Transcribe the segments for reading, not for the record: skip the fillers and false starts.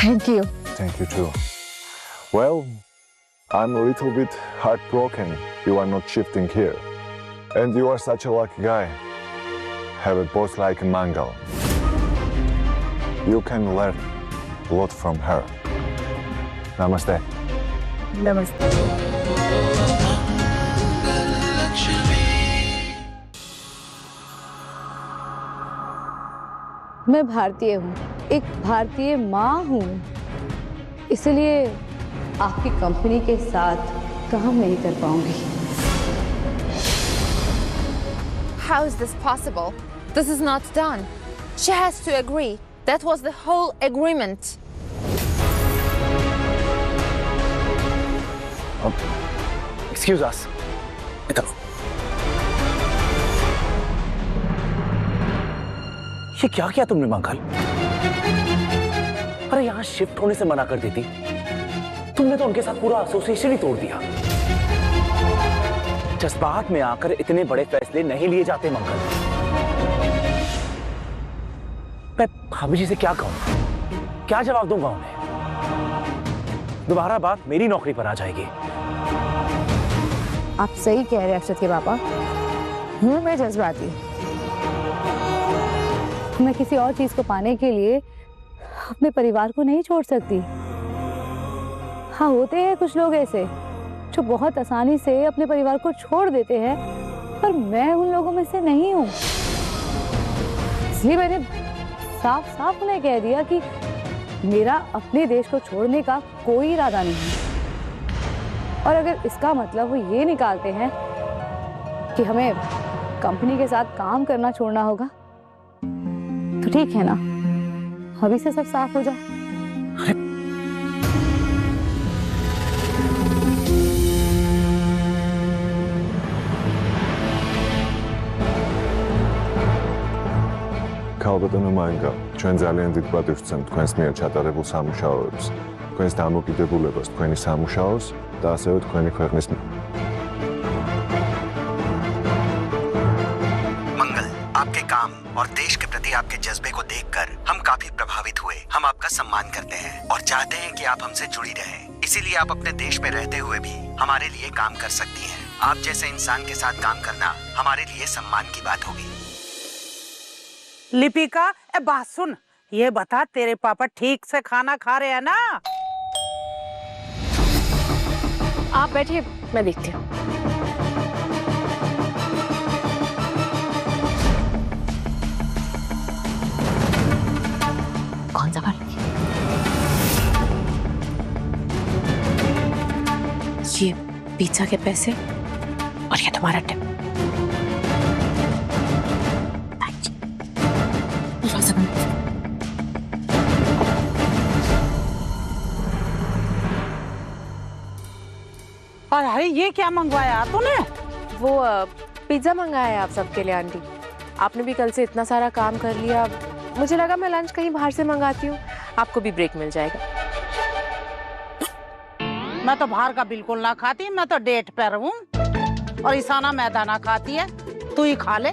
Thank you. Thank you too. Well, I'm a little bit heartbroken you are not shifting here. And you are such a lucky guy. Have a boss like Mangal. You can learn a lot from her. Namaste. Namaste. मैं भारतीय हूँ, एक भारतीय माँ हूँ, इसलिए आपकी company के साथ काम नहीं कर पाऊंगी। How is this possible? This is not done. She has to agree. That was the whole agreement. Excuse us. इधर। ये क्या किया तुमने मंगल? अरे यहाँ शिफ्ट होने से मना कर देती। तुमने तो उनके साथ पूरा एसोसिएशन ही तोड़ दिया। जज्बात में आकर इतने बड़े फैसले नहीं लिए जाते मंगल। मैं भाभी जी से क्या कहूं? क्या जवाब दूंगा उन्हें? दोबारा बात मेरी नौकरी पर आ जाएगी। आप सही कह रहे हैं अक्षत के पापा। हूँ मैं जज्बाती। मैं किसी और चीज को पाने के लिए अपने परिवार को नहीं छोड़ सकती। हाँ, होते हैं कुछ लोग ऐसे जो बहुत आसानी से अपने परिवार को छोड़ देते हैं, पर मैं उन लोगों में से नहीं हूँ। इसलिए मैंने साफ साफ उन्हें कह दिया कि मेरा अपने देश को छोड़ने का कोई इरादा नहीं है। और अगर इसका मतलब वो ये निकालते हैं कि हमें कंपनी के साथ काम करना छोड़ना होगा, तो ठीक है ना, अभी से सब साफ हो जाए। Kalbadana Manga, ჩვენ ძალიან დიდ პატივს ვცემთ თქვენს მიერ ჩატარებულ სამუშაოებს, თქვენს დამოკიდებულებას, თქვენი სამუშაოს და ასევე თქვენი ქვეყნის मंगल, आपके काम और देश के प्रति आपके जज्बे को देखकर हम काफी प्रभावित हुए। हम आपका सम्मान करते हैं और चाहते हैं कि आप हमसे जुड़ी रहें। इसीलिए आप अपने देश में रहते हुए भी हमारे लिए काम कर सकती हैं। आप जैसे इंसान के साथ काम करना हमारे लिए सम्मान की बात होगी। लिपिका, ए बात सुन, ये बता तेरे पापा ठीक से खाना खा रहे हैं ना? आप बैठिए, मैं देखती हूँ। कौन सा फल? ये पिज्जा के पैसे और ये तुम्हारा टिप। अरे ये क्या मंगवाया तूने? वो पिज्जा मंगाया है आप सबके लिए आंटी। आपने भी कल से इतना सारा काम कर लिया, मुझे लगा मैं लंच कहीं बाहर से मंगाती हूँ, आपको भी ब्रेक मिल जाएगा। मैं तो बाहर का बिल्कुल ना खाती, मैं तो डेट पर हूँ। और ईशाना मैदा ना खाती है, तू ही खा ले।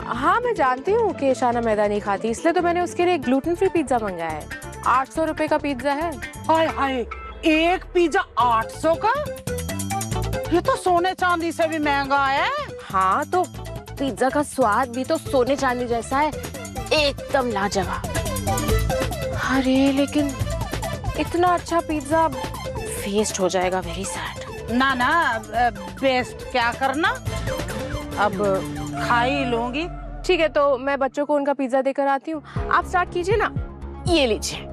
हाँ, मैं जानती हूँ कि ईशाना मैदा नहीं खाती, इसलिए तो मैंने उसके लिए ग्लूटेन फ्री पिज्जा मंगाया है। 800 रुपए का पिज्जा है। हाय हाय, एक पिज्जा 800 का? ये तो सोने चांदी से भी महंगा है। हाँ, तो पिज्जा का स्वाद भी तो सोने चांदी जैसा है, एकदम लाजवाब। अरे लेकिन इतना अच्छा पिज्जा वेस्ट हो जाएगा, वेरी सैड। ना ना, वेस्ट क्या करना, अब खा ही लूंगी। ठीक है, तो मैं बच्चों को उनका पिज्जा देकर आती हूँ, आप स्टार्ट कीजिए ना। ये लीजिए।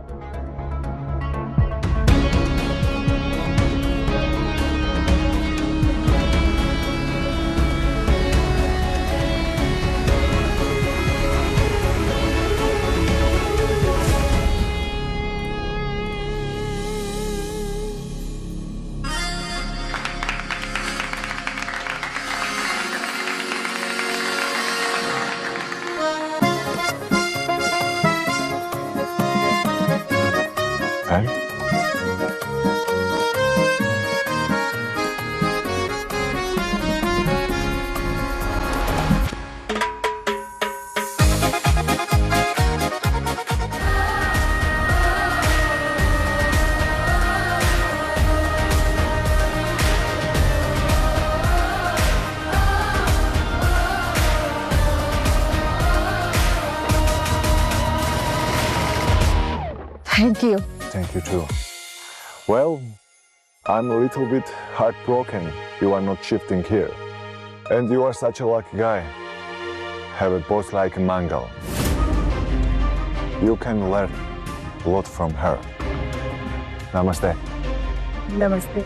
Thank you. Thank you too. Well, I'm a little bit heartbroken you are not shifting here. And you are such a lucky guy. Have a boss like Mangal. You can learn a lot from her. Namaste. नमस्ते।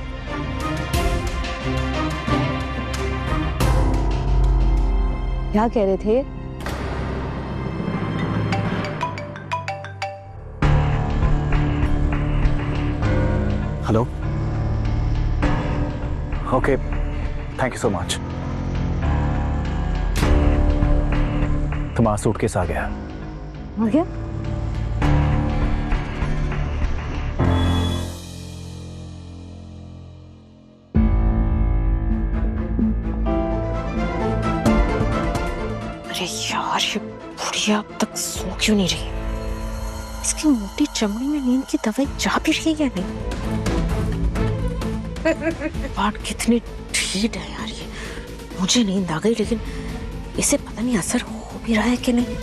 क्या कह रहे थे? Hello. Okay, thank you so much. तुम्हारा suitcase आ गया। आ गया? अरे यार, ये बुढ़िया अब तक सो क्यों नहीं रही? इसकी मोटी चमड़ी में नींद की दवाई जा भी रही है या नहीं? बात कितनी ढीठ है यार ये। मुझे नींद आ गई, लेकिन इसे पता नहीं असर हो भी रहा है कि नहीं।